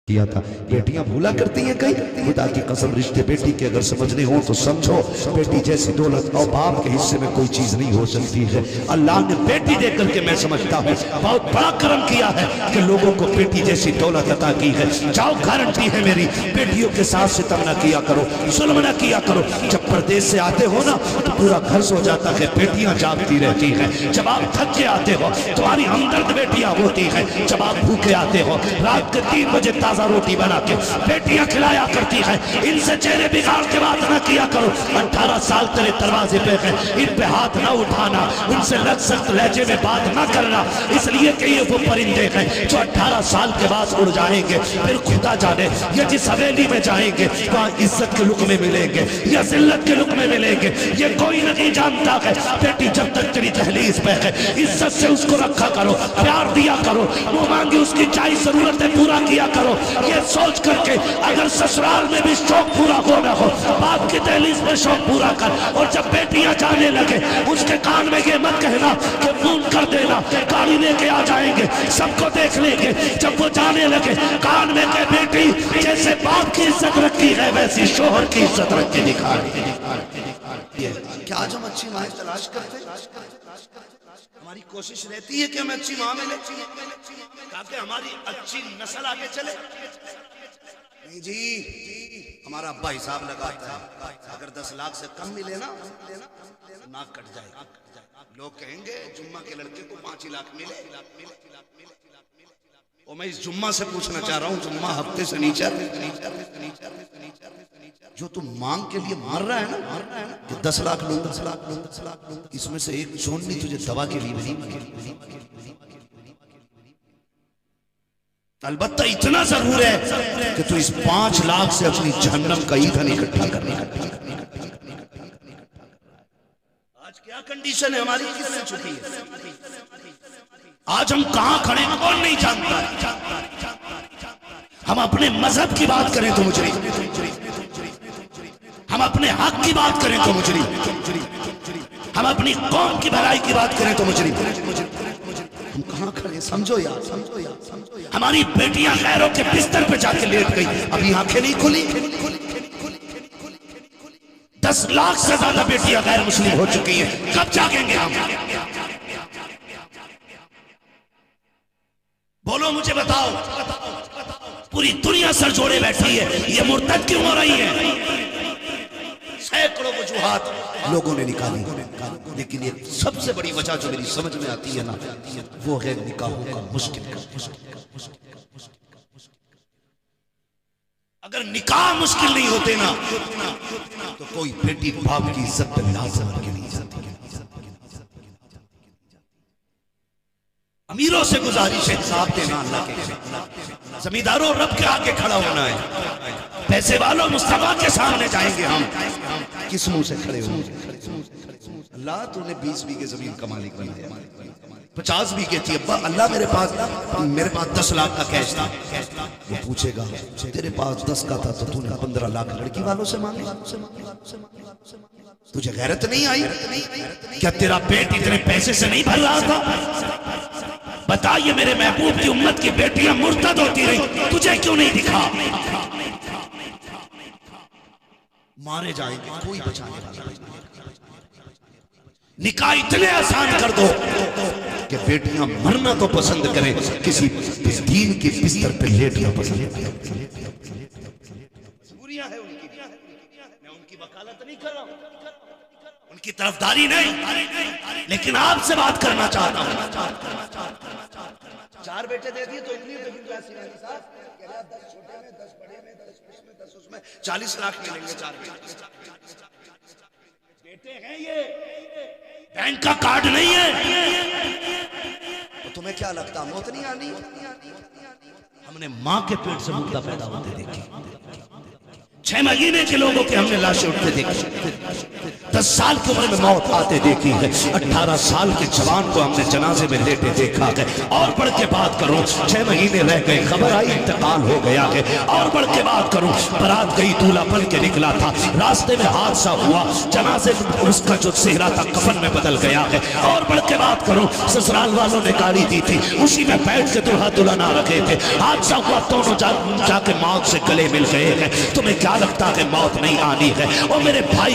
किया था। बेटियां भूला करती हैं कहीं, खुदा की कसम रिश्ते बेटी के अगर समझने हो तो समझो, बेटी जैसी दौलत और बाप के हिस्से में कोई चीज नहीं हो सकती है। अल्लाह ने बेटी दे करके मैं समझता हूँ बहुत बड़ा करम किया है कि लोगों को बेटी जैसी दौलत अता की है। जाओ, गारंटी है मेरी, बेटियों के साथ सितम न किया करो, जुल्म न किया करो। जब परदेश से आते हो ना तो पूरा घर सो जाता है, बेटियां जागती रहती है। जब आप थक के आते हो तुम्हारी हमदर्द बेटियां होती है। जब आप भूखे आते हो रात के 3 बजे रोटी बना के बेटियां खिलाया करती है। इनसे चेहरे बिगाड़ के बात ना किया करो। 18 साल तेरे दरवाजे पे है, इन पे हाथ ना उठाना, उनसे लग सख्त लहजे में बात ना करना, इसलिए कि ये वो परिंदे हैं जो 18 साल के बाद उड़ जाएंगे। फिर खुदा जाने ये जिस हवेली में जाएंगे वहां इज्जत के लुक में मिलेंगे या जिल्लत के लुक में मिलेंगे, ये कोई नहीं जानता है। बेटी जब तक तेरी दहलीज पे है इज्जत से उसको रखा करो, प्यार दिया करो, वो मांगी उसकी चाहे जरूरतें पूरा किया करो। ये सोच करके अगर ससुराल में भी शौक पूरा होना हो, बाप की दहलीज में शौक पूरा कर। और जब बेटियां जाने लगे उसके कान में ये मत कहना कि फोन कर देना, गाड़ी लेके आ जाएंगे, सबको देख लेंगे। जब वो जाने लगे कान में के बेटी जैसे बाप की इज्जत रखती है वैसी शोहर की इज्जत रख के दिखा रही है। क्या आज हम अच्छी माँ तलाश करते? हमारी कोशिश रहती है कि हम अच्छी माँ मिले ताकि हमारी अच्छी नस्ल आगे चले। नहीं जी, हमारा अब्बा हिसाब लगाता है, अगर 10 लाख से कम मिले ना नाक कट जाएगा। लोग कहेंगे जुम्मा के लड़के को 5 लाख मिले। और मैं इस जुम्मा से पूछना चाह रहा हूँ, जुम्मा हफ्ते से नीचे जो तुम मांग के लिए मार रहा है ना कि 10 लाख लूं, 10 लाख लूं, 10 लाख लूं, इसमें से एक चोन्नी तुझे दवा के लिए नहीं। अलबत्ता इतना जरूर है कि तू इस 5 लाख से अपनी जहन्नम का ईंधन इकट्ठा करने का। आज क्या कंडीशन है हमारी, किससे चुकी है? आज हम कहां खड़े हैं कौन नहीं जानता। हम अपने मजहब की बात करें तो मुजरिम, हम अपने हक की बात करें तो मुजरिम, हम अपनी कौम की भलाई की बात करें तो मुजरिम। हम कहां खड़े समझो यार, समझो यार, समझो यार। हमारी बेटियां गैरों के बिस्तर पे जाके लेट गई, अभी आंखें नहीं खुली। 10 लाख से ज्यादा बेटियां गैर मुस्लिम हो चुकी हैं, कब जागेंगे हम? बोलो मुझे बताओ। पूरी दुनिया सर जोड़े बैठी है, ये मुर्तद क्यों हो रही है? सैकड़ों वजूहात लोगों ने निकाली, लेकिन ये सबसे बड़ी वजह जो मेरी समझ में आती है ना वो है निकाहों का मुश्किल। अगर निकाह मुश्किल नहीं होते ना तो कोई बेटी बाप की इज्जत पे लाज मार के नहीं जाती। अमीरों से गुजारिश है हिसाब देना अल्लाह के, जमींदारों रब के आगे खड़ा होना है, पैसे वालों मुस्तफा के सामने जाएंगे हम, किस मुंह से खड़े होंगे? अल्लाह तूने 20 बीघे जमीन का मालिक बनाया, 50 बीघे थी अब्बा, अल्लाह मेरे पास 10 लाख का कैश था। वो पूछेगा तेरे पास 10 का था तो तूने 15 लाख लड़की वालों से मांगे, तुझे गैरत नहीं आई? क्या तेरा पेट इतने पैसे से नहीं भर रहा था? बताइए मेरे महबूब की उम्मत की बेटियां मुर्तद होती रही, तुझे क्यों नहीं दिखा? मारे जाएंगे, कोई बचाने वाला नहीं। निकाह इतने आसान कर दो कि बेटियां मरना तो पसंद करें, किसी दीन के बिस्तर पे लेटना पसंद करें। मजबूरियां है उनकी, मैं उनकी वकालत नहीं कर रहा हूं, उनकी तरफदारी नहीं, लेकिन आपसे बात करना चाहता हूं। 4 बेटे दे दिए तो इतनी 10 छोटे में, 10 बड़े में, 10 इसमें, 10 उसमें, 40 लाख मिलेंगे 4 बेटे हैं। ये बैंक का कार्ड नहीं है। तो तुम्हें क्या लगता मौत नहीं आनी? हमने मां के पेट से मुर्दा पैदा होते देखे, 6 महीने के लोगों के हमने लाशें उठते देखी, 10 साल की उम्र में मौत आते देखी है, 18 साल के जवान को हमने जनाजे में लेटे देखा है। और बढ़ के बात करूं, 6 महीने रह गए, खबर आई इंतकाल हो गया है। और बढ़ के बात करूं, बारात गई, दूल्हा बन के निकला था, रास्ते में हादसा हुआ, जनाजे उसका जो चेहरा था कफन में बदल गया है। और बढ़ के बात करूं, ससुराल वालों ने गाड़ी दी थी, उसी में बैठ के दूल्हा दुल्हन आ रखे थे, हादसा हुआ, दोनों जाके मौत से गले मिल गए हैं। तुम्हें क्या लगता है मौत नहीं आनी है? और मेरे भाई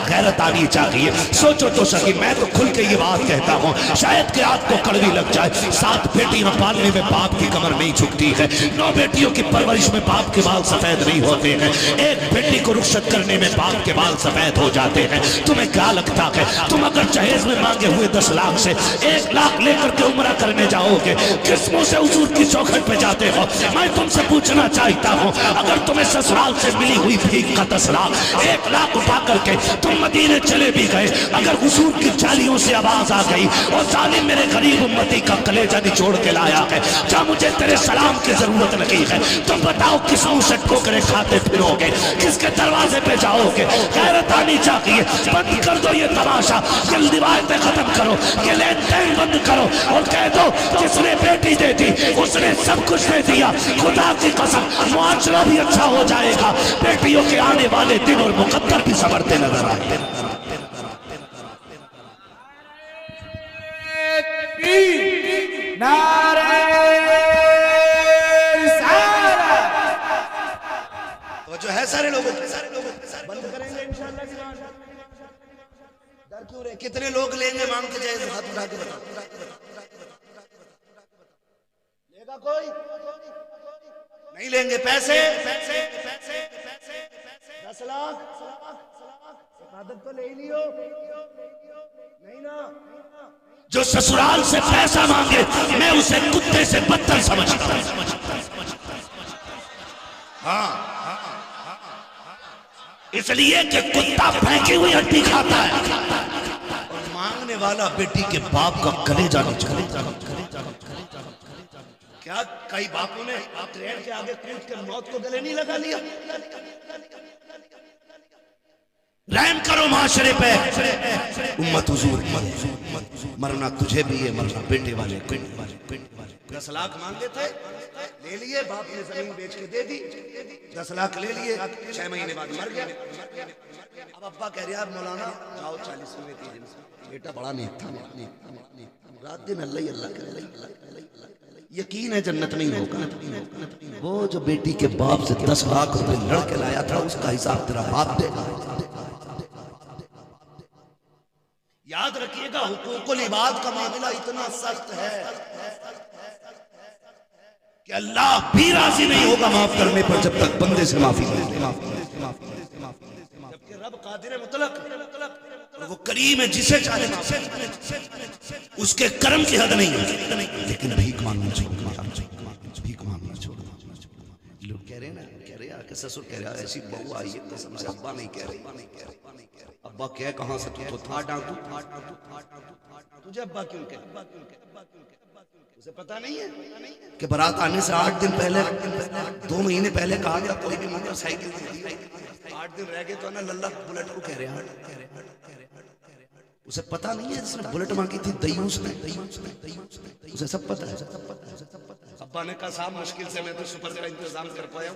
गैरत आनी चाहिए। सोचो तो सही, मैं तो खुल के ये बात कहता हूँ, शायद कि आपको कड़वी लग जाए, 7 बेटियां पालने में बाप की कमर नहीं झुकती है, 9 बेटियों की परवरिश में बाप के बाल सफेद नहीं होते हैं, 1 बेटी को रुखसत करने में बाप के बाल सफेद हो जाते हैं। तुम्हें क्या लगता है तुम अगर जहेज में मांगे हुए 10 लाख से 1 लाख लेकर के उम्रा करने जाओगे, किस मुंह से हुजूर की चौखट पे जाते हो? मैं तुमसे पूछना चाहता हूँ, अगर तुम्हें ससुराल से मिली हुई भीख का 10 लाख 1 लाख उठा करके तुम मदीने चले भी गए, अगर हुजूर की जालियों से आवाज आ गई और जालिम मेरे गरीब उम्मती का कलेजा निचोड़ के लाया है, क्या मुझे तेरे सलाम की जरूरत लगी है? तुम बताओ किस मुंह से ठोकरे खाते फिरोगे, किसके दरवाजे पे जाओगे? गैरत आनी चाहिए। बंद कर दो ये तमाशा, ये रिवायतें खत्म करो, ये लेन देन बंद करो और कह दो जिसने बेटी दे दी उसने सब कुछ दे दिया। खुदा की कसम मुआशरा भी अच्छा हो जाएगा, बेटियों के आने वाले दिन और मुकद्दर भी संवरते नजर आए। तो जो है सारे लोगों बंद करेंगे इंशाअल्लाह। डर क्यों रहे? कितने लोग लेंगे मांग के जाए? हाथ उठा के बताओ। लेगा कोई? नहीं लेंगे। पैसे 10 लाख आदत तो ले लियो, नहीं ना? जो ससुराल से पैसा मांगे मैं उसे कुत्ते से बदतर समझता हूं। हाँ, इसलिए कि कुत्ता फेंकी हुई हड्डी खाता है और मांगने वाला बेटी के बाप का कलेजा नहीं छोड़ता। क्या कई बापों ने ट्रेन के आगे कूद कर मौत को गले नहीं लगा लिया? रहम करो माशरे पे। उम्मत हुजूर मरना तुझे भी है, मरना बेटे वाले 10 लाख मांगे थे, ले लिए, बाप ने जमीन बेच के दे दी, 10 लाख ले लिए, 6 महीने बाद मर गया। अब अब्बा कह रहा मौलाना जाओ 40वें दिन, बेटा बड़ा नेक था, रात दिन अल्लाह ही अल्लाह करे, यकीन है जन्नत में ही होगा। वो जो बेटी के बाप से 10 लाख रुपए लड़ के लाया था उसका हिसाब तेरा बाप देगा। याद रखिएगा, हुकूकुल इबाद का मामला इतना सख्त है कि अल्लाह भी राजी नहीं होगा माफ करने पर जब तक बंदे से माफी नहीं मांगे। जबकि रब कादिर मुतलक, वो करीम है, जिसे चाहे उसके कर्म की हद नहीं है, लेकिन भीख मांगना छोड़, भीख मांगना छोड़। लोग कह रहे हैं ना, कह रहे हैं ससुर कह रहा है ऐसी बहू आई है कसम से, अब्बा नहीं कह रही। अब्बा कह कहां से? तू तो था डाकू, तुझे अब्बा क्यों कह? उसे पता नहीं है कि बारात आने से 8 दिन पहले, 2 महीने पहले कहा गया कोई भी मोटरसाइकिल 8 दिन रह गए तो ना लल्ला बुलेट को कह रहे हैं। उसे पता नहीं है जिसने बुलेट मांगी थी दयूस ने, उसे सब पता है। अब्बा ने कहा साहब मुश्किल से मैं तो सुपर का इंतजाम कर पाया,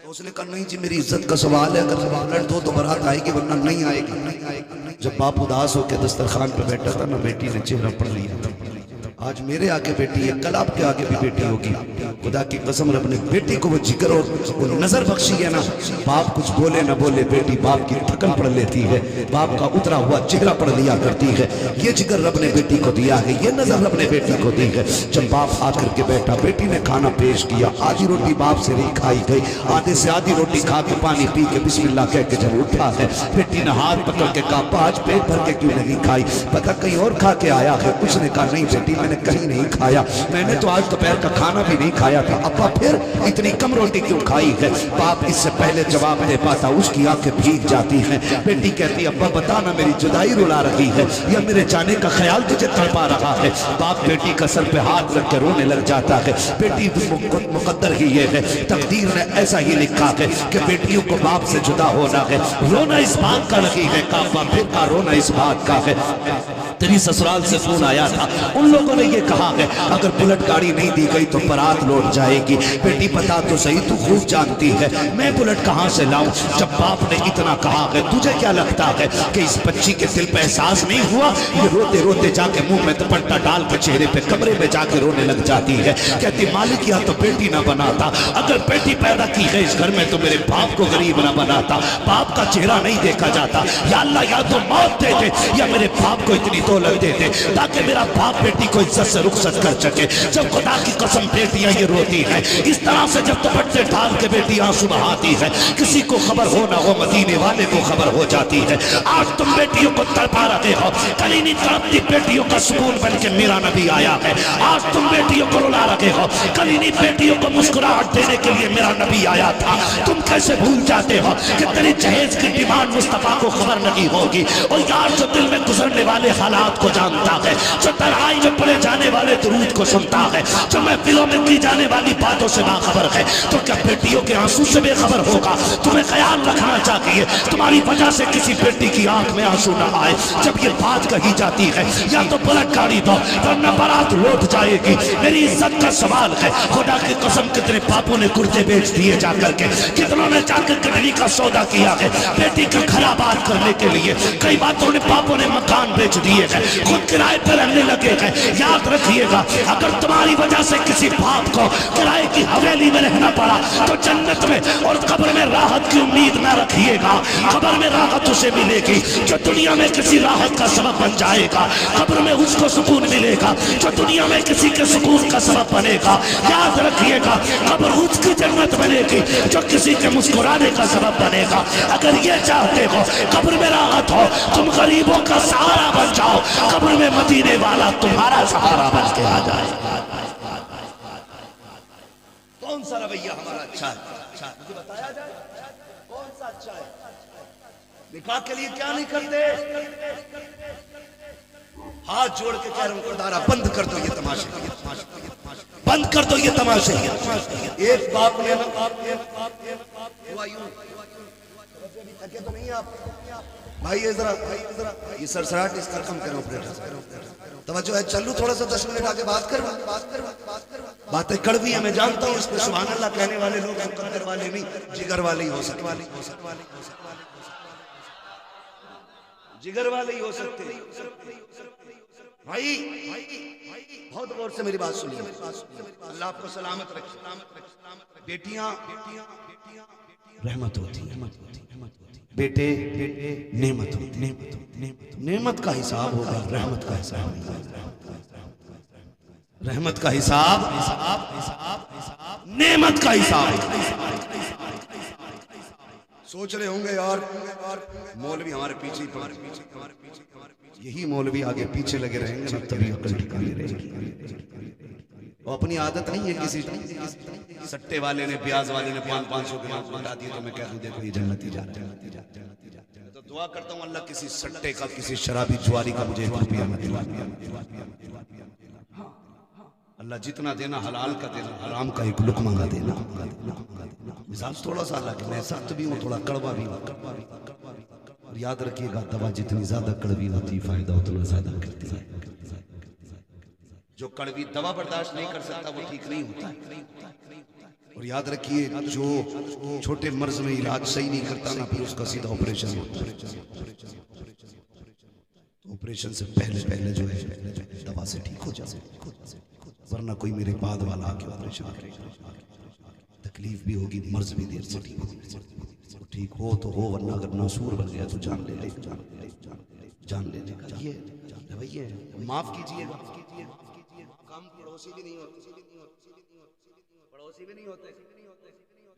तो उसने कहा नहीं जी मेरी इज्जत का सवाल है, अगर बुलेट दो तो बारात आएगी वरना नहीं आएगी। जब बाप उदास होकर दस्तरखान पे बैठा था ना, बेटी ने चेहरा पढ़ लिया। आज मेरे आगे बेटी है, कल आपके आगे भी बेटी होगी। खुदा की कसम रब ने बेटी को वो जिक्र और वो नजर बख्शी है ना, बाप कुछ बोले ना बोले बेटी बाप की थकन पढ़ लेती है, बाप का उतरा हुआ चेहरा पढ़ लिया करती है। ये जिक्र रब ने बेटी को दिया है, ये नजर रब ने बेटी को दी है। जब बाप आकर के बैठा, बेटी ने खाना पेश किया, आधी रोटी बाप से नहीं खाई गई, आधे से आधी रोटी खा के पानी पी के बिस्मिल्लाह कह के जब उठा है, बेटी ने हाथ पकड़ के कहा आज पेट भर के क्यों नहीं खाई? पता कहीं और खा के आया है। उसने कहा नहीं बेटी मैंने कहीं नहीं खाया, मैंने तो आज दोपहर का खाना भी नहीं खाया था। अब्बा फिर इतनी कम रोटी क्यों खाई है? बाप इससे पहले जवाब दे पाता, उसकी आंखें भीग जाती हैं। बेटी कहती अब्बा बता ना, मेरी जुदाई रुला रही है या मेरे जाने का ख्याल तुझे तड़पा रहा है? बाप बेटी का सर पे हाथ रख के रोने लग जाता है। बेटी मुकद्दर ही ये है, तकदीर ने ऐसा ही लिखा है कि बेटियों को बाप से जुदा होना है। रोना इस बात का नहीं है, काबा फिर का रोना इस बात का है। तेरी ससुराल से फोन आया था, उन लोगों ने ये कहा है अगर बुलेट गाड़ी नहीं दी गई तो बारात लौट जाएगी। बेटी बता तो सही, तू खूब जानती है मैं बुलेट कहां से लाऊं? जब बाप ने इतना कहा है, तुझे क्या लगता है कि इस बच्ची के दिल पे एहसास नहीं हुआ? ये रोते रोते जाके मुंह में दुपट्टा डाल के चेहरे पे कमरे में जाके रोने लग जाती है। कहती मालिक या तो बेटी ना बनाता, अगर बेटी पैदा की है इस घर में तो मेरे बाप को गरीब ना बनाता। बाप का चेहरा नहीं देखा जाता, या अल्लाह या तो मौत दे दे या मेरे बाप को इतनी दौलत दे दे ताकि मेरा बाप बेटी को इज्जत से रुखसत कर सके। जब खुदा की कसम बेटियां ये रोती है इस तरह से, जब दुपट्टे डाल के बेटी आंसू बहाती है, किसी को खबर हो ना हो मदीने वाले को खबर हो जाती है। आज तुम बेटियों को तड़पा रहे हो, कल इन्हीं तड़पती बेटियों का सुकून बन के मेरा नबी आया है। आज तुम बेटियों को रुला रहे हो, कल इन्हीं बेटियों को मुस्कुराहट देने के लिए मेरा नबी आया था। तुम कैसे भूल जाते हो कि तेरी जहेज की डिमांड मुस्तफा को खबर नहीं होगी? और यार जो दिल में गुजरने वाले हालात को जानता है, जो तन्हाई में पड़े जाने वाले दुरूद को सुनता है, जो महफिलों में की जाने वाली बातों से बाखबर है, तो क्या बेटियों के आंसू से बेखबर होगा? तुम्हें ख्याल रखना चाहिए तुम्हारी वजह से किसी बेटी की आंख में आंसू न आए। जब ये बात कही जाती है या तो बुलेट गाड़ी दो वरना बारात लौट जाएगी। मेरी इज्जत का सवाल है, खुदा की कसम कितने पापों ने कुर्ते बेच दिए जाकर के, कितनों ने जाकर कटनी का सौदा किया है बेटी का घर आबाद करने के लिए। कई बातों ने पापों ने मकान बेच दिए हैं, खुद किराए पर रहने लगे हैं। याद रखिएगा अगर तुम्हारी वजह से किसी बाप को किराए की हवेली में रहना पड़ा तो जन्नत में और कब्र में राहत की उम्मीद न रखिएगा। कब्र में राहत उसे मिलेगी जो दुनिया में किसी राहत का सबब बन जाएगा, कब्र में उसको सुकून मिलेगा जो दुनिया में किसी के सुकून का सबब बनेगा। याद रखिएगा कब्र उसकी जन्नत बनेगी जो किसी के मुस्कुराने का सबब बनेगा। अगर ये चाहते हो कब्र में राहत हो, तुम गरीबों का सहारा बन जाओ, कब्र में मदीने वाला तुम्हारा सहारा बन के आ जाए। कौन सा रवैया हमारा अच्छा है? मुझे बताया जाए कौन सा अच्छा है? निकाह के लिए क्या नहीं करते? हाथ जोड़ के कह रहा हूं खुदारा बंद कर दो ये तमाशे, बंद कर दो ये तमाशे। एक बाप ने थके तो नहीं आप भाई? जरा ये सरसराट इसका कम करो, तवज्जो है। चलू थोड़ा सा 10 मिनट आगे बात कर। बातें कड़वी है मैं जानता हूँ, इसमें सुभान अल्लाह कहने वाले लोग मुकद्दर वाले नहीं जिगर वाले ही हो सकते, जिगर वाले ही हो सकते। भाई बहुत गौर से मेरी बात सुनिए, अल्लाह आपको सलामत रखे। बेटियां रहमत होती है, बेटे नेमत होती। नेमत का हिसाब होगा, रहमत का हिसाब नहीं। रहमत का हिसाब नेमत का हिसाब। सोच रहे होंगे यार मौलवी हमारे पीछे ही पड़े, यही मौलवी आगे पीछे लगे रहेंगे ना तभी अकल ठिकाने रहेगी। वो अपनी आदत नहीं है, किसी सट्टे वाले ने ब्याज वाले ने 500 के नोट लौटा दिए तो मैं कह दूं देखो ये जन्नती जा रहा है। तो दुआ करता हूं अल्लाह किसी सट्टे का किसी शराबी जुआरी का मुझे 1 रुपया मत दिला। अल्लाह जितना देना हलाल का देना, हराम का एक लुकमा का देना। मिजाज थोड़ा सा अलग है, मैं सख्त भी हूँ थोड़ा कड़वा भी हूँ। और याद रखिएगा दवा जितनी ज्यादा कड़वी होती फायदा उतना ज्यादा करती है। जो कड़वी दवा बर्दाश्त नहीं कर सकता वो ठीक नहीं होता। और याद रखिए जो छोटे मर्ज में इलाज सही नहीं करता ना फिर उसका सीधा ऑपरेशन होता है। ऑपरेशन से पहले जो है दवा से ठीक हो जाए, वरना कोई मेरे बाद वाला आके ऑपरेशन करेगा, तकलीफ भी होगी, मर्ज भी देर से ठीक हो। ठीक हो तो हो, वरना अगर नासूर बन गया तो जान ले लेगा। ये भैया माफ कीजिएगा, काम पड़ोसी भी नहीं होते,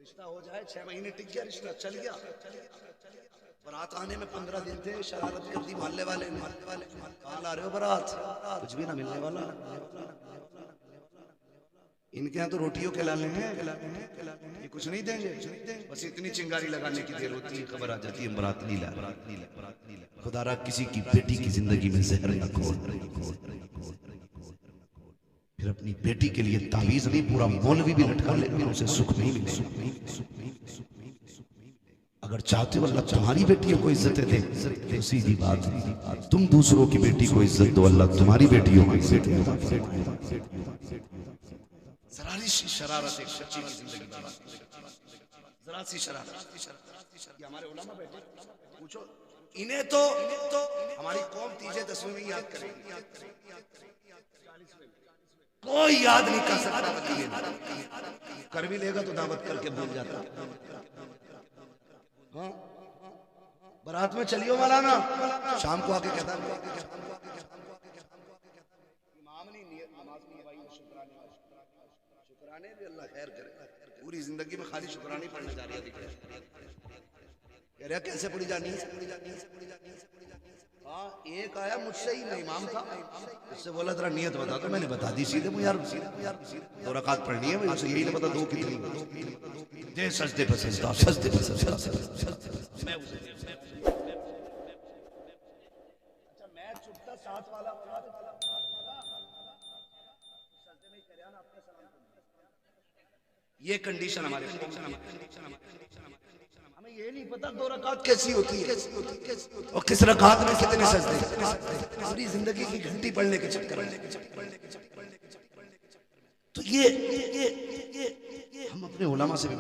रिश्ता हो जाए 6 महीने टिक गया, रिश्ता चल गया। बारात आने में 15 दिन थे, शरारत कर दी मोहल्ले वाले कहाँ ला रहे हो बारात, कुछ भी ना मिलने वाला। इनके यहाँ तो रोटियों के लाले हैं, ये कुछ नहीं देंगे, बस इतनी चिंगारी लगाने की देर होती है, खबर आ जाती है बारात नहीं ला। खुदारा किसी की बेटी की जिंदगी में जहर न घोल, फिर अपनी बेटी के लिए तावीज नहीं, पूरा मौलवी भी लटका लेकिन उसे सुख नहीं मिले। अगर चाहते हो अल्लाह तुम्हारी बेटियों को इज्जत दे, तो सीधी बात है तुम दूसरों की बेटी को इज्जत दो, अल्लाह तुम्हारी बेटियों को इज्जत दे। जरा सी शरारत एक बच्ची की जिंदगी में, जरा सी शरारत। हमारे उलमा बैठे, पूछो इन्हें तो हमारी कौम तीजे दसवीं में याद करेगी, कोई याद नहीं कर सकता। कर भी लेगा तो दावत करके भूल जाता। हाँ बारात में चलियो मौलाना, शाम को आके कहता शुक्राने भी अल्लाह खैर करे, पूरी जिंदगी में खाली शुक्राने पढ़ने जा रही है। कह रहा कैसे पढ़ी जानी है? हाँ एक आया मुझसे ही, मैं इमाम था, उससे बोला तेरा नियत बता, तो मैंने बता दी सीधे, मुझे यार 2 रकात पढ़नी है, मुझे यही नहीं पता 2 कितनी दे, सजदे पे सजदा, सजदे पे सजदा। मैं चुपता साथ वाला ये कंडीशन हमारे, हमें ये नहीं पता 2 रकात कैसी होती है और किस रकात में कितने सजदे, पूरी जिंदगी की घंटी पढ़ने के चक्कर में। तो ये हम अपने उलमा से भी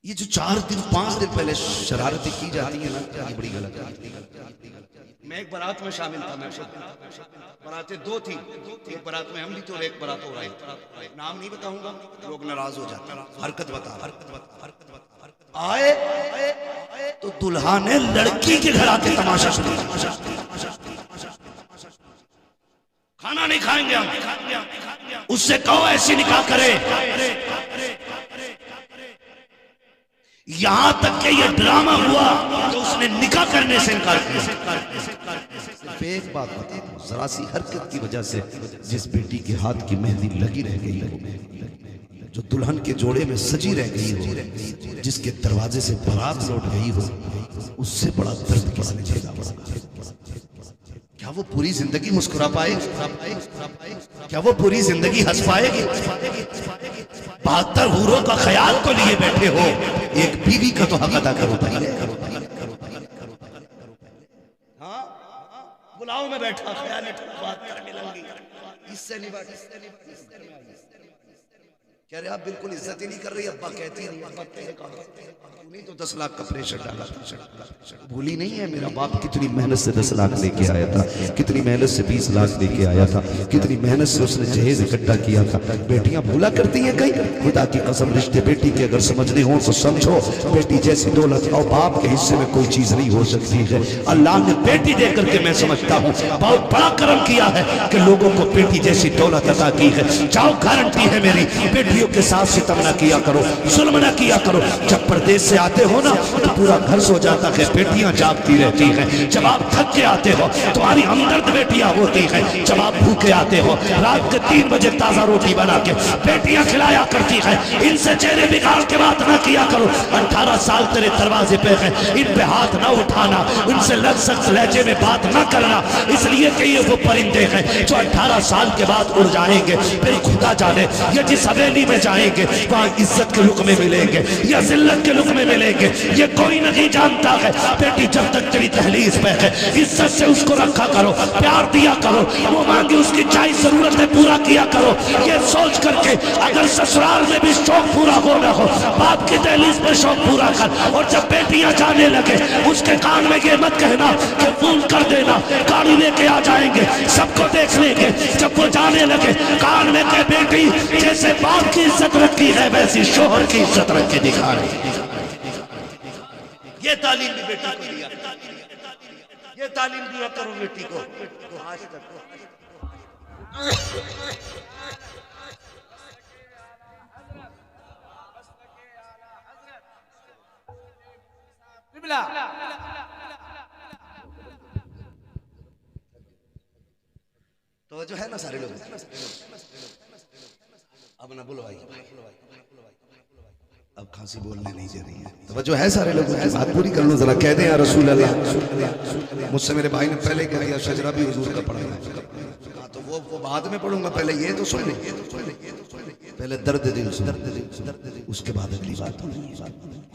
ये जो 4 दिन 5 दिन पहले शरारतें की जाती है ना, ये बड़ी गलत है। मैं एक बारात में शामिल था, मैं बारातें 2 थी, एक बारात में हम भी थे और एक बारात हो रही, नाम नहीं बताऊंगा लोग नाराज हो जाते हैं, हरकत बता आए तो दुल्हा ने लड़की के घर आके तमाशा शुरू किया, खाना नहीं खाएंगे हम, उससे कहो ऐसी निकाह करे। यहां तक कि यह ड्रामा हुआ तो उसने निकाह करने से इनकार किया। सिर्फ एक बात बता, जरा सी हरकत की वजह से जिस बेटी के हाथ की मेहंदी लगी रह गई हो, जो दुल्हन के जोड़े में सजी रह गई हो, जिसके दरवाजे से बारात लौट गई हो, उससे बड़ा दर्द किसने झेला? क्या वो पूरी जिंदगी मुस्कुरा पाएगी? क्या वो पूरी जिंदगी हंस पाएगी? 72 हूरों का ख्याल तो लिए बैठे हो, एक बीवी का तो हक अदा करो पहले। हाँ बुलाओ में बैठा ख्याल बात करने लगी, इससे नहीं बात कह रहे आप बिल्कुल इज्जत ही नहीं कर रही। अब्बा कहती है अब्बा नहीं तो 10 लाख का प्रेशर डाला, भूली नहीं है मेरा बाप कितनी मेहनत से 10 लाख लेके आया था, कितनी मेहनत से 20 लाख लेके आया था, कितनी मेहनत से उसने जहेज इकट्ठा किया था। बेटियां भूला करती हैं कहीं, खुदा की कसम रिश्ते बेटी के अगर समझने हो तो समझो, बेटी जैसी दौलत और बाप के हिस्से में कोई चीज नहीं हो सकती है। अल्लाह ने बेटी दे करके मैं समझता हूँ बहुत बड़ा कर्म किया है कि लोगों को बेटी जैसी दौलत अता की है। जाओ गारंटी है मेरी, बेटियों के साथ सितम ना किया करो, जुल्म ना किया करो। जब परदेश से आते हो ना तो पूरा घर सो जाता है, बेटियां जागती रहती हैं। जब आप थक के आते हो तुम्हारी हमदर्द बेटियां होती हैं। जब आप भूखे आते हो रात के 3 बजे ताजा रोटी बना के बेटियां खिलाया करती हैं। इनसे चेहरे बिगाड़ के बात ना किया करो। 18 साल तेरे दरवाजे पे है, इन पे हाथ ना उठाना, उनसे लग सख्त लहजे में बात ना करना, इसलिए कि ये वो परिंदे हैं जो 18 साल के बाद उड़ जाएंगे। फिर खुदा जाने ये जिस हवेली में जाएंगे वहां इज्जत के लुक में मिलेंगे या जिल्लत के लुक में मिलेंगे, ये कोई नहीं जानता है। बेटी जब तक तेरी दहलीज पे है इज्जत से उसको रखा करो, प्यार दिया करो, वो मांगे उसकी चाहे जरूरतें पूरा किया करो। ये सोच करके अगर ससुराल में भी शौक पूरा हो ना हो, बाप की दहलीज पे शौक पूरा कर। और जब बेटियां जाने लगे उसके कान में ये मत कहना कि फोन कर देना, गाड़ी लेके आ जाएंगे, सबको देख लेंगे। जब वो जाने लगे कान में कह बेटी जैसे बाप की इज्जत रखी है वैसी शोहर की इज्जत रख के दिखा रही। ये तालीम भी बेटी को दिया, ये तालीम दिया करो बेटी को। आज तक तो जो है ना सारे लोग अब ना बुलवाई, अब खांसी बोलने नहीं दे रही है। तो जो है सारे लोगों की बात पूरी कर लो जरा, कह दें या रसूल अल्लाह। मुझसे मेरे भाई ने पहले कह दिया शजरा भी हुजूर का पढ़ा है। हाँ तो वो बाद में पढ़ूंगा, पहले ये तो सुन ले, पहले दर्द दिल सुन, उसके बाद अगली बात।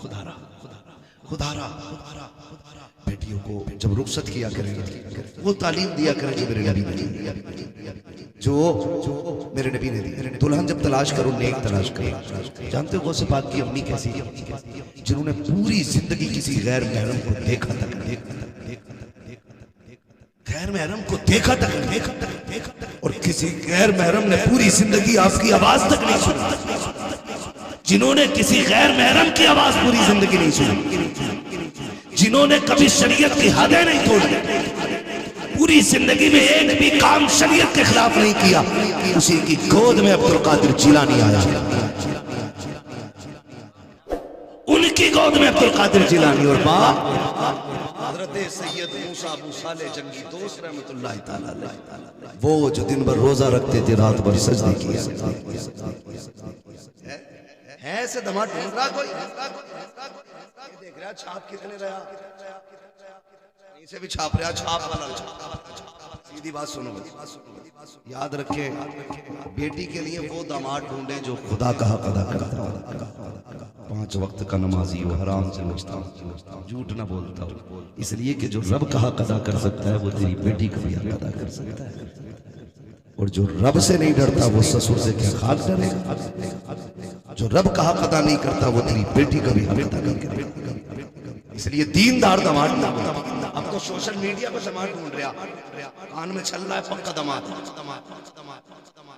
खुदारा खुदारा बेटियों को जब रुखसत किया करें वो तालीम दिया करें जो मेरे नबी ने दी, जो मेरे नबी ने दी। दुल्हन जब तलाश करो नेक तलाश करो। जानते हो गौसे पाक की अम्मी कैसी, जिन्होंने पूरी जिंदगी किसी गैर महरम को देखा तक, गैर महरम को देखा तक, और किसी गैर महरम ने पूरी जिंदगी आपकी आवाज तक नहीं सुनी, जिन्होंने किसी गैर महरम की आवाज पूरी जिंदगी नहीं सुनी, जिन्होंने कभी शरीयत की हदें नहीं तोड़ी, पूरी जिंदगी में एक भी काम शरीयत के खिलाफ नहीं किया, उसी की गोद में अब्दुल कादिर जिलानी आया। उनकी गोद में अब्दुल कादिर जिलानी और बाप हजरत सैयद मूसा अबू साले जंगी दोस्त रहमतुल्लाह ताला अलैह, वो जो दिन भर रोजा रखते थे रात भर सजदे किया। है ऐसे दमाद ढूंढ रहा कोई, देख रहा छाप कितने रहा, इसे भी छाप रहा, छाप वाला। सीधी बात सुनो, याद रखे बेटी के लिए वो दामाद ढूंढे जो खुदा का हक अदा करता हो, 5 वक्त का नमाजी हो, हराम से बचता हो, झूठ ना बोलता हो, इसलिए कि जो रब का हक अदा कर सकता है वो तेरी बेटी का भी हक अदा कर सकता है। और जो रब से नहीं डरता वो ससुर से क्या खाक डरेगा। जो रब का हक अदा नहीं करता वो तेरी बेटी का भी हक अदा करेगा। इसलिए दीनदार दामाद। अब तो सोशल मीडिया पर दामाद ढूंढ रहा, कान में चल रहा है पक्का दामाद,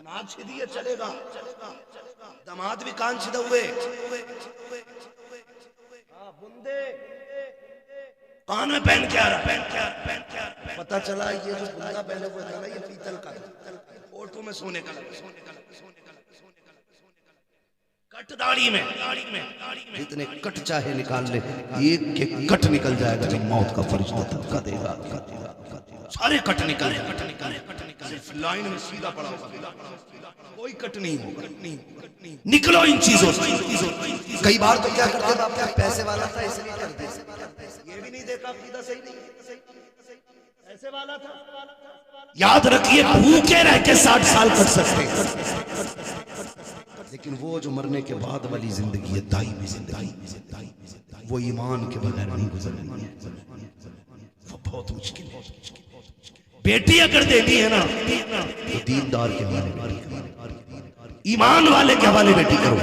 नाच सीधी चलेगा, दामाद भी कान सीधा हुए, कान में पहन के आ रहा, पता चला ये जो बुंदा पहने हुए था ना ये पीतल का, फोटो में सोने का, कट दाढ़ी में जितने कट चाहे निकाल ले, एक के कट निकल जाएगा जब मौत का फरिश्ता धक्का देगा, सारे कट निकल सिर्फ लाइन में सीधा पड़ा होगा, कोई कट नहीं होगा। निकलो इन चीजों से। कई बार तो क्या करते बाप क्या पैसे वाला था इसलिए कर दे, ये भी नहीं देखा सीधा सही नहीं, पैसे वाला था। याद रखिए भूखे रह के 60 साल कर सकते, लेकिन वो जो मरने के बाद वाली जिंदगी है दायमी जिंदगी, वो ईमान के बगैर नहीं गुजरनी, वो बहुत मुश्किल है। बेटी अगर देती है ना तो दीनदार के हवाले, ईमान वाले के हवाले बेटी करो।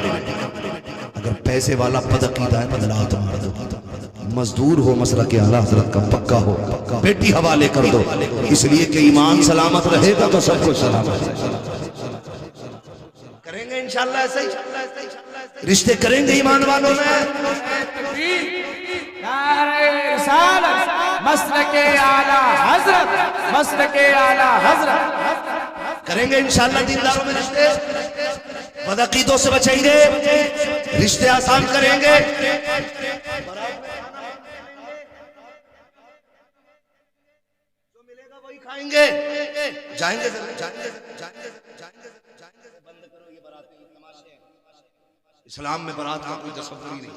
अगर पैसे वाला पदकीदा है तो लात मार दो, मजदूर हो मसला के आला हजरत का पक्का हो, बेटी हवाले कर दो, इसलिए कि ईमान सलामत रहेगा तो सब कुछ सलामत है। करेंगे इंशाल्लाह ऐसे ही रिश्ते करेंगे ईमान वालों में। मसलके आला हजरत, मसलके आला हजरत करेंगे इंशाल्लाह दीनदारों में रिश्ते, बदअकीदों से बचेंगे, रिश्ते आसान करेंगे। जो मिलेगा वही खाएंगे, जाएंगे बंद करो ये बारात तमाशे। इस्लाम में बारात का कोई तसव्वुर ही नहीं,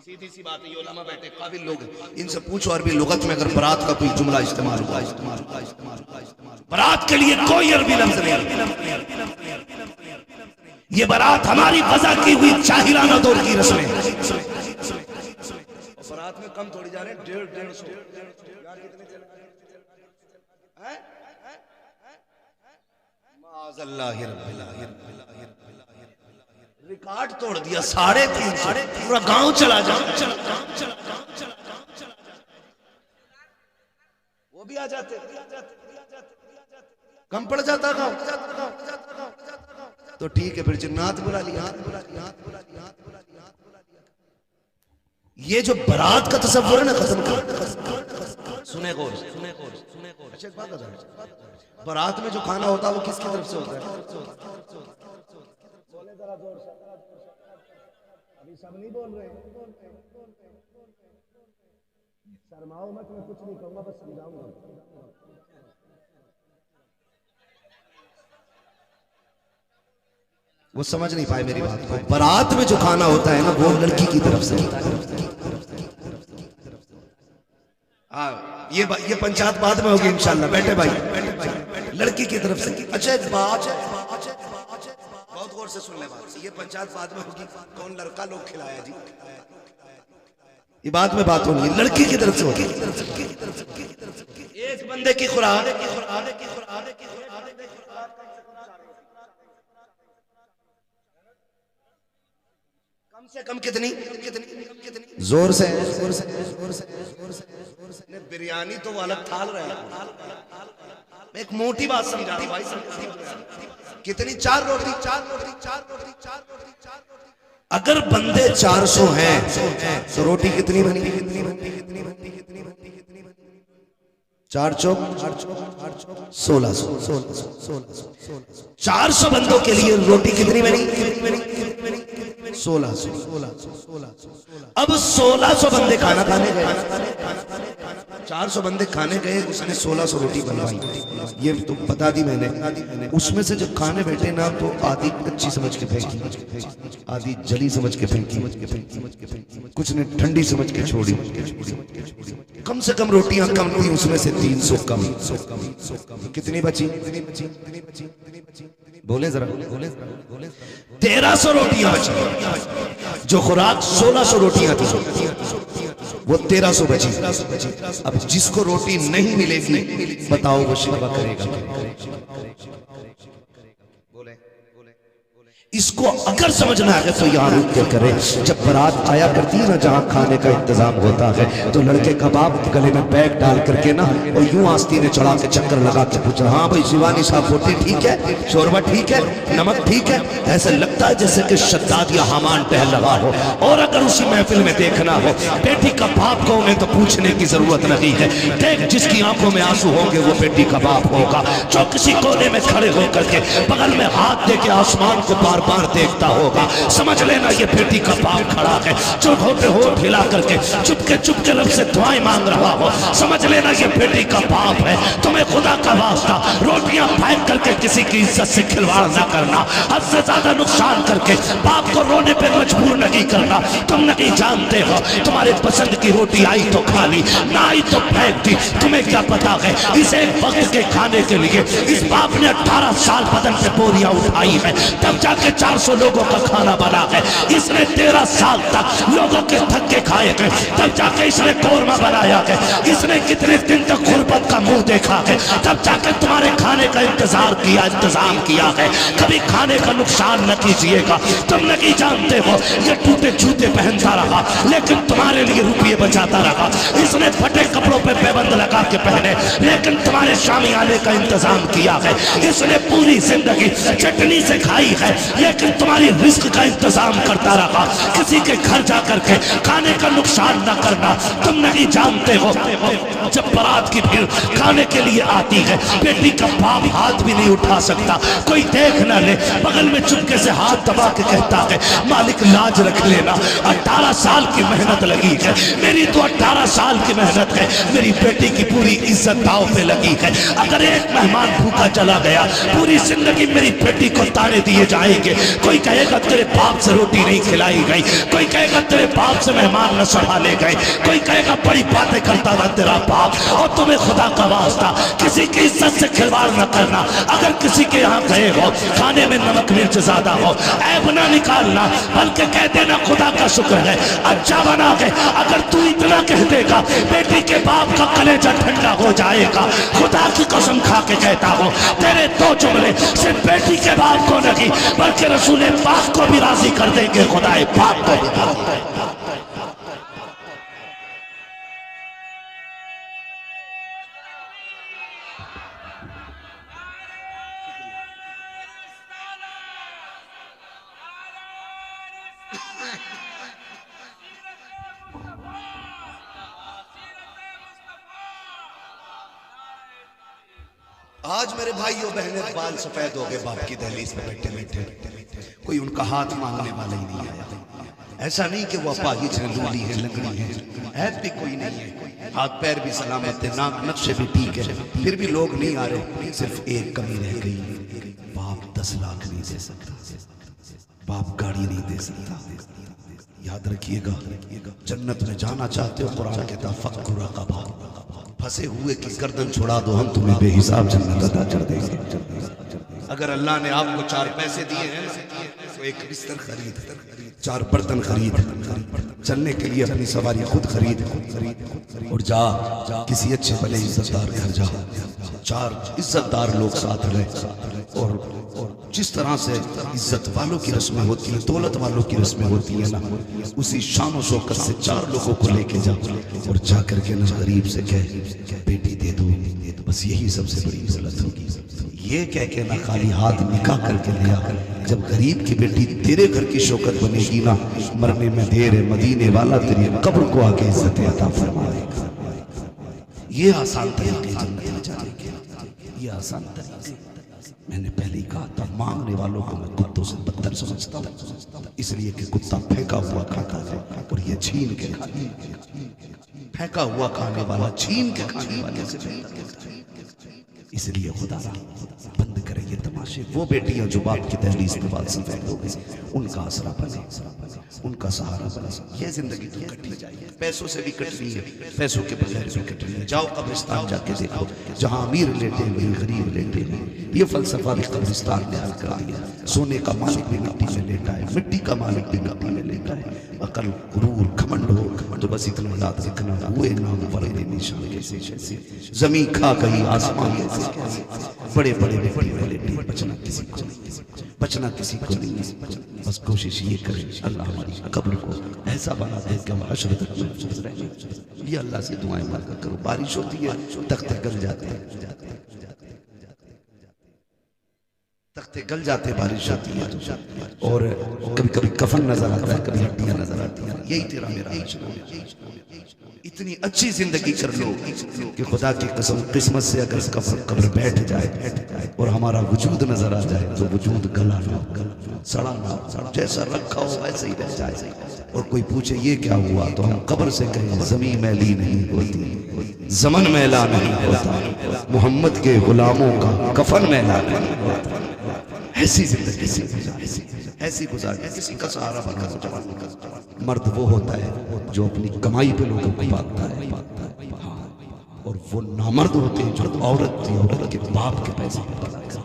सीधी सी बात है। ये उलमा बैठे काबिल लोग, इनसे पूछो अरबी लुगत में अगर बारात का कोई जुमला इस्तेमाल हुआ, बारात के लिए कोई अरबी लफ्ज नहीं। ये बारात हमारी वज़ा की हुई चाहिराना दौर की रस्में, बारात में कम थोड़ी जा रहे हैं, 150-150 यार कितने चले हैं, माज़अल्लाह रिकॉर्ड तोड़ दिया 350, पूरा गांव चला जा, वो भी आ जाते, कम पड़ जाता गांव। तो ठीक है फिर जिन्नात बुला लिया, ये जो बारात का तस्वुर है ना खत्म कर। सुने गौर, अच्छा एक बात बता, बारात में जो खाना होता है वो किसकी तरफ से होता है? बोले जरा जोर से, अभी सब नहीं बोल रहे। शर्माओ मत, मैं कुछ नहीं कहूंगा, बस समझाऊंगा। वो समझ नहीं पाए मेरी बात को। बारात में जो खाना होता है ना, वो लड़की की तरफ से होता है। हाँ, ये पंचायत बाद में होगी इंशाल्लाह। बैठे भाई, लड़की की तरफ से। अच्छा एक बात है, बहुत गौर से सुन ले बात। ये पंचायत बाद में होगी, कौन लड़का लोग खिलाया जी, ये बाद में बात होगी। लड़की की तरफ से होगी। एक बंदे की खुराक कम से कम कितनी जोर से बिरयानी तो वो अलग थाल रहा है। मैं एक मोटी बात समझा रहा भाई, कितनी? 4 रोटी। अगर बंदे 400 हैं तो रोटी कितनी बनी? 4 चौक 1600। 400 बंदों के लिए रोटी कितनी बनी? 1600। अब 1600 बंदे खाना खाने गए, 400 बंदे खाने गए, उसने 1600 रोटी बनवाई। ये तो बता दी मैंने। उसमें से जब खाने बैठे ना, तो आधी अच्छी समझ के फेंकी, आधी जली समझ के फेंकी, कुछ ने ठंडी समझ के छोड़ी। कम से कम रोटियां कम थी, उसमें से 300 कम। कितनी बची? बोले जरा, 1300 रोटियां बची। जो खुराक 1600 रोटियां थी, वो 1300 बची। अब जिसको रोटी नहीं मिलेगी, बताओ वो शिकवा करेगा? इसको अगर समझना है तो यहाँ रुक के करे। जब बारात आया करती है ना, जहाँ खाने का इंतजाम होता है, तो लड़के कबाब गले में बैग डाल करके ना, और यूं आस्तीन ने चढ़ा के चक्कर लगा के पूछा, हाँ भाई शिवानी साहब, रोटी ठीक है, शोरबा ठीक है, नमक ठीक है? ऐसे लगता है जैसे कि शद्दाद या हमान टहल रहा हो। और अगर उसी महफिल में देखना हो, बेटी का बाप कौन है तो पूछने की जरूरत नहीं है। देख, जिसकी आंखों में आंसू होंगे वो बेटी का बाप होगा। जो किसी कोने में खड़े होकर के बगल में हाथ दे के आसमान को बार बार देखता होगा, समझ लेना ये बेटी का बाप खड़ा है। जो होते होठ हिला करके चुपके रब से दुआएं मांग रहा हो, समझ लेना ये बेटी का बाप है। तुम्हें खुदा का वास्ता रोटियां फेंक करके किसी की इज्जत से खिलवाड़ ना करना, हद से ज्यादा नुकसान करके बाप को रोने पे मजबूर नहीं करना। तुम नहीं जानते हो, तुम्हारे पसंद की रोटी आई तो खा ली, ना आई तो फेंक दी। तुम्हें क्या पता है, इस एक वक्त के खाने के लिए इस बाप ने 18 साल बदन पे बोरियां उठाई है, तब जाके 400 लोगों का खाना बना है। इसने 13 साल तक लोगों के धक्के खाए गए, तब जाके इसने कोरमा बनाया है। इसने कितने दिन तक गुर्बत का मुंह देखा है, तब जाके तुम्हारे खाने का इंतजाम किया है। कभी खाने का नुकसान न कीजिएगा। तुम नहीं जानते हो, ये टूटे जूते पहनता रहा, लेकिन तुम्हारे लिए रुपये बचाता रहा। इसने फटे कपड़ों पे पैबंद लगा के पहने, लेकिन तुम्हारे शामियाने का इंतजाम किया है। इसने पूरी जिंदगी चटनी से खाई है, लेकिन तुम्हारी रिस्क का इंतजाम करता रहा। किसी के घर जाकर के खाने का नुकसान न करना। तुम नहीं जानते हो, जब बारात की भीड़ खाने के लिए आती है, बेटी का बाप हाथ भी नहीं उठा सकता, कोई देख न ले, बगल में चुपके से हाथ दबा के कहता है, मालिक लाज रख लेना, 18 साल की मेहनत लगी है, मेरी तो 18 साल की मेहनत है, मेरी बेटी की पूरी इज्जत दांव पे लगी है। अगर एक मेहमान भूखा चला गया, पूरी जिंदगी मेरी बेटी को ताने दिए जाएंगे। कोई कहेगा तेरे बाप से रोटी नहीं खिलाई गई, कोई कहेगा तेरे बाप से मेहमान न संभाले गए, कोई कहेगा बड़ी बातें करता था तेरा बाप। और तुम्हें खुदा का वास्ता किसी की इज्जत से खिलवाड़ न करना। अगर किसी के यहाँ गए हो, खाने में नमक मिर्च ज्यादा हो, ऐब ना निकालना, बल्कि कह देना खुदा का शुक्र है, अच्छा बना है। अगर तू इतना कह देगा, बेटी के बाप का कलेजा ठंडा हो जाएगा। खुदा की कसम खा के कहता हूँ, तेरे 2 जुमले सिर्फ बेटी के बाप को नहीं, बल्कि रसूल पाक को भी राजी कर देंगे। खुदा पाक को भी राजी। आज मेरे भाइयों बहनें बाल सफेद हो गए बाप की दहलीज में बैठे बैठे, कोई उनका हाथ मांगने वाला ही नहीं आया। ऐसा नहीं कि वो अपाहिज है, लूली है, लंगड़ी है, ऐप भी कोई नहीं है। हाथ पैर भी सलामत है, नाक नक्शे भी ठीक है, फिर भी लोग नहीं आ रहे। सिर्फ एक कमी रह गई, बाप 10 लाख नहीं दे सकता, बाप गाड़ी नहीं दे सकता। याद रखिएगा, जन्नत में जाना चाहते हो, कुरान कहता फक्कुर रक़बा, फंसे हुए की गर्दन छुड़ा दो, हम तुम्हें बेहिसाब जन्नत अता कर देंगे। अगर अल्लाह ने आपको 4 पैसे दिए हैं ना, तो एक बिस्तर खरीद, 4 बर्तन खरीद, चलने के लिए अपनी सवारी खुद खरीद, और जा किसी अच्छे भले इज्जतदार घर जा, 4 इज्जतदार लोग साथ रहे। और जिस तरह से इज्जत वालों की रस्में होती हैं, दौलत वालों की रस्में होती हैं ना, उसी शान शौकत से 4 लोगों को लेके जा, और जा करके ना गरीब से कह बेटी दे दो, बस यही सबसे बड़ी दौलत होगी। ये कह के ना खाली हाथ निकाह करके लिया, जब गरीब की बेटी तेरे घर की शौकत बनेगी ना, मरने में देर है, मदीने वाला तेरी कब्र को आके इज्जत अता फरमाएगा। ये आसान तरीके जन्नत में जाने के, ये आसान तरीके। मैंने पहले ही कहा था, मांगने वालों को मैं कुत्तों से बदतर समझता हूँ, इसलिए कि कुत्ता फेंका हुआ खाता है और ये छीन के खाने, फेंका हुआ खाने वाला छीन के खाने वाले से बेहतर है। इसलिए खुदा बंद करे ये तमाशे। वो बेटियां जो बाप की दहलीज पे बात सफेद हो गई, उनका आसरा बने, उनका सहारा बने। ये जिंदगी तो कटनी चाहिए, पैसों से भी कटनी है, पैसों के बगैर भी कटनी है। जाओ कब्रिस्तान जाके देखो, जहाँ अमीर लेटे हुए गरीब लेटे हैं। ये फलसफा भी कब्रिस्तान ने हल कर दिया। सोने का मालिक भी मिट्टी में लेटा है, मिट्टी का मालिक भी मिट्टी में लेटा है। अकल गुरूर घमंड हो तो बस इतना याद रखना, हुए नाम वरदे निशान कैसे कैसे, जमीन खा गई आसमान कैसे कैसे, बड़े बड़े व्यक्ति में लेटे, बचना किसी को नहीं, बचना किसी को नहीं। बस कोशिश ये करें अल्लाह हमारी कब्र को ऐसा बना दे कि हम हश्र तक महफूज रहें। ये अल्लाह से दुआएं मांगा करो। बारिश होती है, तख्ते गल जाते हैं, तख्ते गल जाते, बारिश होती है, और कभी कभी कफन नजर आता है, कभी हड्डियां नजर आती हैं। यही तेरा मेरा इतनी अच्छी जिंदगी कर लो कि खुदा की कसम किस्मत से अगर कब्र बैठ जाए और हमारा वजूद नजर आ जाए, तो वजूद गला ना, सड़ा ना, जैसा रखा हो वैसे ही रह जाए। और कोई पूछे ये क्या हुआ, तो हम कब्र से कहें ज़मीन मैली नहीं होती, ज़मन मैला नहीं होता, मोहम्मद के गुलामों का कफन मैला नहीं होता। ऐसी जिंदगी ऐसी गुजार, किसी का सहारा बना हो जवानी का। मर्द वो होता है जो अपनी कमाई पे लोगों को पालता है, और वो नामर्द होते हैं जो औरत के बाप के पैसे पे पालता है।